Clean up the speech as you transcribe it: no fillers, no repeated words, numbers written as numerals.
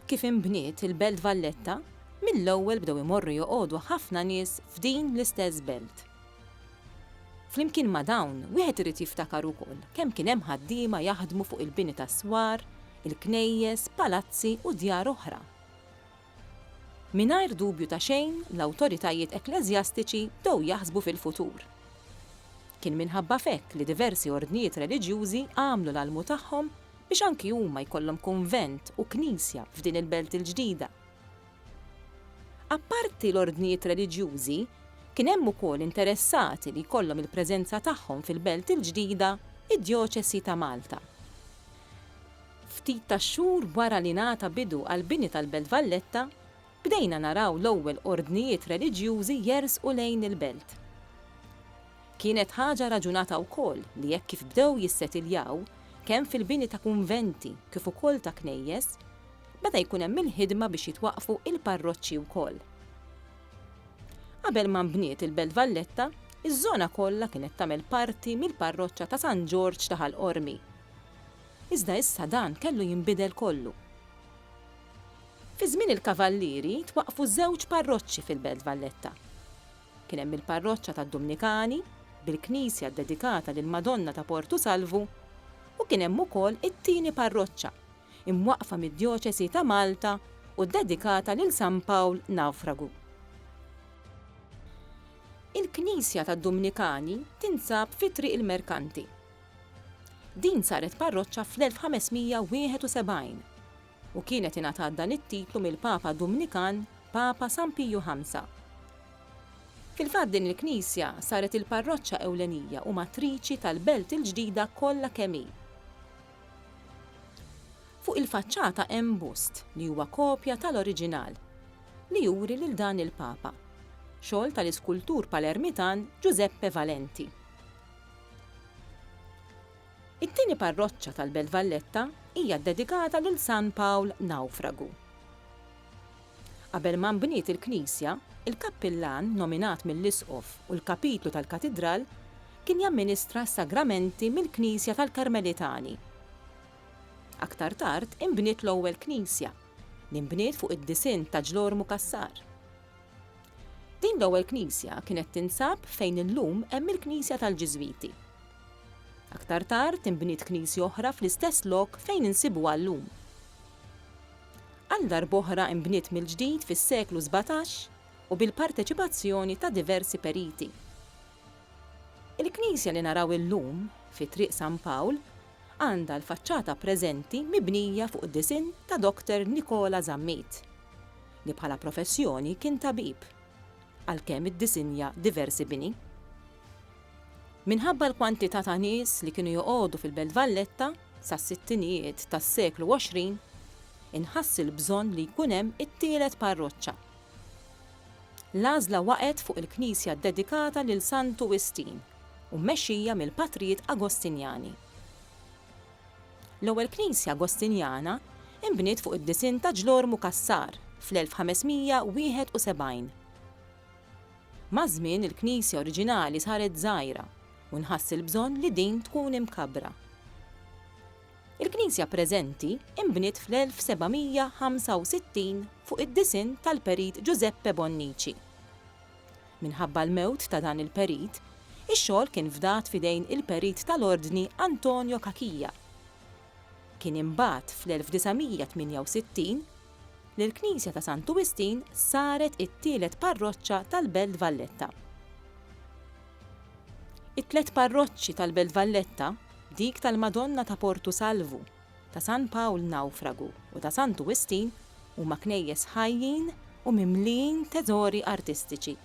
kif inbniet il-Belt Valletta, mill-ewwel bdew imorru joqogħdu ħafna nies f'din l-istess belt. Flimkien ma' dawn, wieħed irid jiftakar ukoll kemm kien hemm ħaddiema jaħdmu fuq il-bini tas-swar, il-knejjes, palazzi u djar oħra. Mingħajr dubju ta' xejn, l-awtoritajiet ekleżjastiċi bdew jaħsbu fil-futur. Kien minħabba fekk li diversi ordnijiet reliġjużi għamlu l-almu tagħhom biex anki huma jkollhom kunvent u knisja f'din il-belt il-ġdida. Apparti l-ordnijiet reliġjużi, kien hemm ukoll interessati li jkollhom il-preżenza tagħhom fil-belt il-ġdida id-Djoċesi ta' Malta. Ftit ta' xhur wara li ngħata bidu għall-bini tal-Belt Valletta, bdejna naraw l-ewwel ordnijiet reliġjużi jersqu lejn il-belt. Kienet ħaġa raġunata wkoll li jekk kif bdew jissetiljaw kemm fil-bini ta' kunventi kif ukoll ta' knejjes, beda jkun hemm il-ħidma biex jitwaqfu il-parroċċi wkoll. Qabel ma nbniet il-Belt Valletta, iż-żona kollha kienet tagħmel parti mill-parroċċa ta' San Ġorġ ta' Ħall-Qormi. Iżda issa dan kellu jinbidel kollu. Fi żmien il-Kavallieri twaqfu żewġ parroċċi fil-Belt Valletta. Kien hemm il-parroċċa tad-Dominikani bil-knisja ddedikata lill-Madonna ta' Portu Salvu u kien hemm ukoll it-tieni parroċċa imwaqfa mid-Djoċesi ta' Malta u ddedikata lil San Pawl Nawfragu. Il-Knisja tad-Dominikani tinsab fi Triq il-Merkanti. Din saret parroċċa fl-1571 u kienet ingħatat dan it-titlu mill-Papa Dominikan Papa San Piju V. Fil-fatt din il-Knisja saret il-parroċċa ewlenija u matriċi tal-belt il-ġdida kollha kemm hi. Fuq il-faċċata hemm bust li huwa kopja tal-oriġinal li juri lil dan il-Papa, xogħol tal-iskultur Palermitan Giuseppe Valenti. It-tieni parroċċa tal-Belt Valletta hija ddedikata lil San Pawl Nawfragu. Qabel ma nbniet il-Knisja, il-Kappillan nominat mill-Isqof u l-Kapitlu tal-Katidral kien jamministra s-sagramenti mill-Knisja tal-Karmelitani. Aktar tard inbniet l-ewwel Knisja li nbniet fuq id-disinn ta' Ġlor Mukassar. Din l-ewwel Knisja kienet tinsab fejn illum hemm il-Knisja tal-Ġiżwiti. Aktar tard inbniet knisja oħra fl-istess lok fejn insibuha llum. Għal darb'oħra inbniet mill-ġdid fis-seklu 17 u bil-parteċipazzjoni ta' diversi periti. Il-Knisja li naraw illum fi Triq San Pawl għandha l-faċċata preżenti mibnija fuq id-disinn ta' Dr. Nikola Zammit, li bħala professjoni kien tabib, għalkemm iddisinja diversi bini. Minħabba l-kwantità ta' nies li kienu joqogħdu fil-Belt Valletta sas-sittinijiet tas-seklu 20, inħass il-bżonn li jkun hemm it-tielet parroċċa. L-għażla waqgħet fuq il-Knisja ddedikata lil Santu Wistin u mmexxija mill-Patrijiet Agostinjani. L-ewwel Knisja Agostinjana inbniet fuq id-disinn ta' Ġlor Mukassar fl-1571. Ma' żmien il-Knisja oriġinali saret żgħira u nħass il-bżonn li din tkun imkabbra. Il-Knisja preżenti inbniet fl-1765 fuq id-disinn tal-Perit Giuseppe Bonnici. Minħabba l-mewt ta' dan il-Perit, ix-xogħol kien fdat fidejn il-Perit tal-Ordni Antonio Kakija. Kien imbagħad fl-1968 li l-Knisja ta' Santu Wistin saret it-tielet parroċċa tal-Belt Valletta. It-tlet parroċċi tal-Belt Valletta, dik tal-Madonna ta' Portu Salvu, ta' San Pawl Nawfragu u ta' Santu Wistin huma knejjes ħajjin u mimlin teżori artistiċi.